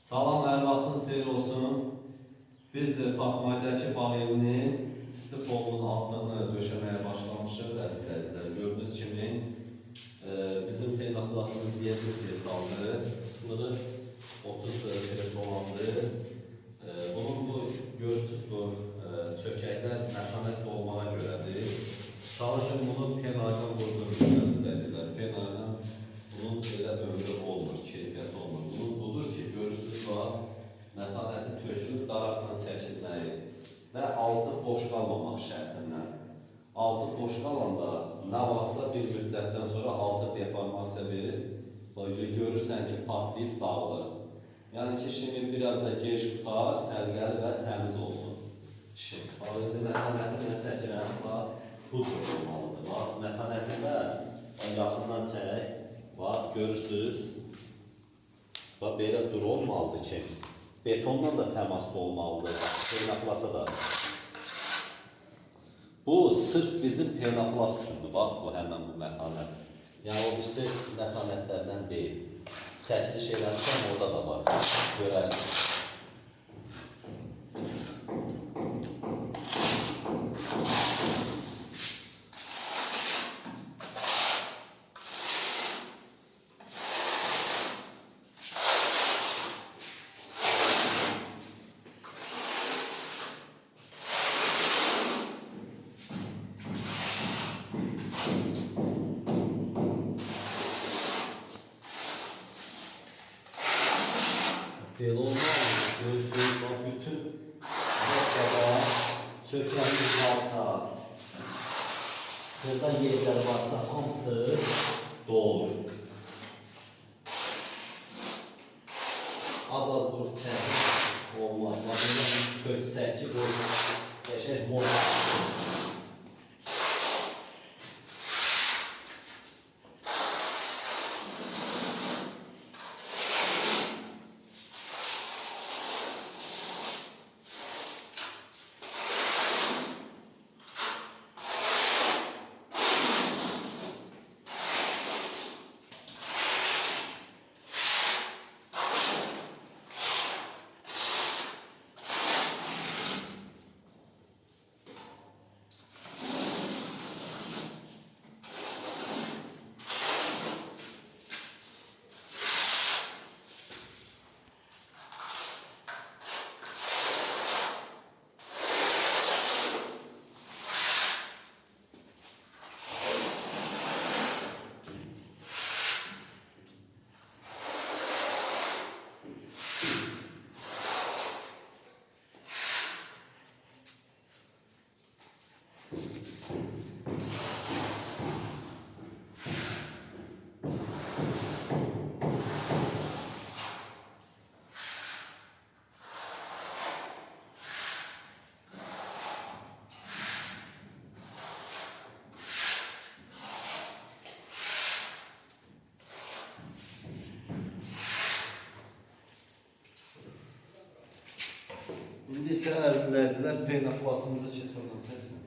Salam, hər vaxtın xeyir olsun. Biz Fatmaydakı bağ evinin isti polunun altlığını döşəməyə başlamışıq. Əzizlər, gördüyünüz kimi bizim peynaklasımız 7 saldı. Sıxlığı 30 pres olandı. Bunun bu görürsünüz bu çökəklər mətanətli olmağa görədir. Çalışın bunu penayla vurdurun əzizlər. Penayla bunun belə ömrü olmur, keyfiyyəti olmur. Bunun budur ki, görürsünüz var, mətanəti tökülüb daraqla çəkilməyi və altı boş qalmamaq şərtindən. Altı boş qalanda nə vaxtsa bir müddətdən sonra altı deformasiya verir. Görürsən ki, partlayıb dağılır. Yəni ki, şimdi biraz da geniş tutar, sərgəli və təmiz olsun. Şimdi, mətanətini çəkirəm, budur olmalıdır. Mətanətində yaxından çək. Bax, görürsünüz. Bax, belə dur olmalıdır ki, betondan da təmaslı olmalıdır. Peynaklasa da. Bu, sırf bizim peynaklast üçündür. Bax, bu həmən bu mətanət. Yəni, o birisi mətanətlərdən deyil. Çəkili şeylərdən orada da var. Görərsiniz. Belə olmalı, görürsünüz, bütün çökənimiz varsa, burada yerlər varsa, hamısı dolur. Az vuruq çək olmaz. Burada kök çəkki, bu qəşək mor. İndi isə əzizlər, peynaklasımızı keçirdən çəksin.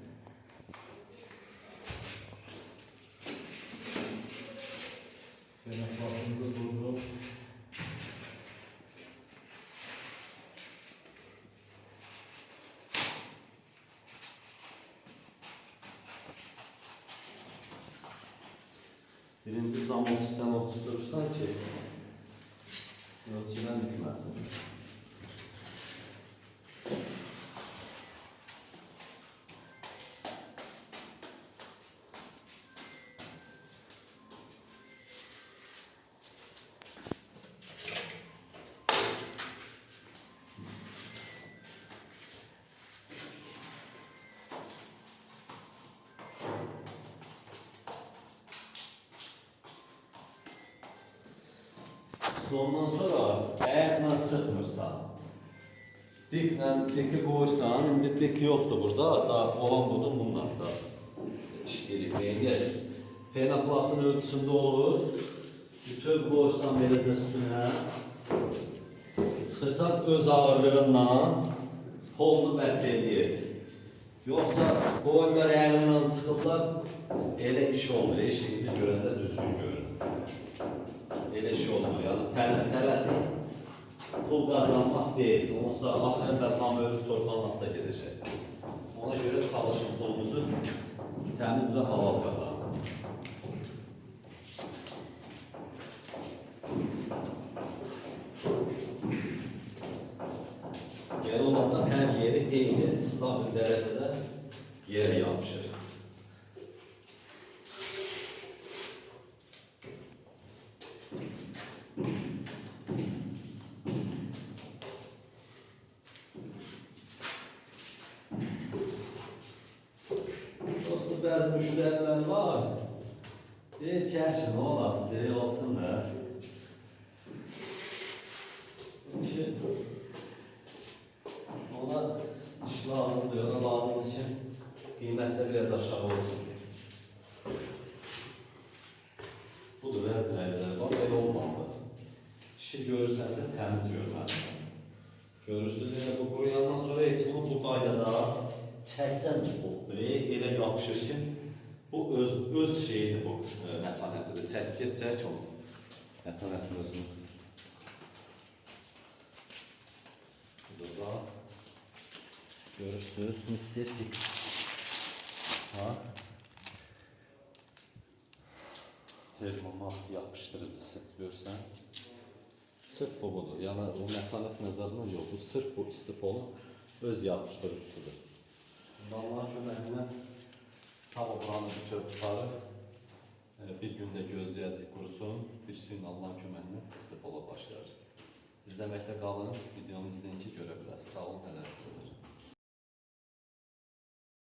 Peynaklasımızı durdurup birinci zaman sistemi oturdursan ki, ölçüdən bitməsin. Ondan sonra ayaqla çıxmırsa, diki qoyursan, indi dik yoxdur burada, da olan budur, bundan da işləyirik. Peynaklasın ölçüsündə olur, bütöv qoyursan beləcə üstünə, çıxırsan öz ağırlığından polunu bəs edir. Yoxsa qoyunlar əlindən çıxırlar, elə iş olmur, işinizi görəndə düzgün görün. Elə şey olmur, yəni tələsin o pul qazanmaq deyil. Onsuz da axır əvvəl hamı öz torpağın altında gedəcək. Ona görə çalışın pulunuzu təmiz və halal qazanın. Genel olanda hər yeri eyni stabil dərəcədə yerə yapışır. Dostum, bəzi müştərilər var. Deyir ki, əşin olası, deyir olsun da. Ki, ona iş lazımdır, ona lazımdır ki, qiymətdə biraz aşağı olsun. Budur, bəzi rəzlər var, belə olmalı. İşi görürsənsə təmiz görməlisən. Görürsünüz, yəni bu quruyandan sonra heç bunu bu qaydada çəksən bu, elə yapışır ki, bu öz şeyidir bu, mətanətidir. Çək onu, mətanətin özünü. Burada görürsünüz, Mr. Fix. Termomat yapıştırıcısı görsən. Sırf bu budur. Yəni o mətanət nəzərindən yox, bu sırf bu istipolun öz yapıştırıcısıdır. Allah'ın köməklə sağ olanı bütöv tutarıq. Bir gündə gözləyəcək qurusun, bir suyun Allah'ın köməklə istipola başlar. İzləməkdə qalın, videonu izləyin ki, görə biləsiniz. Sağ olun, hələlik.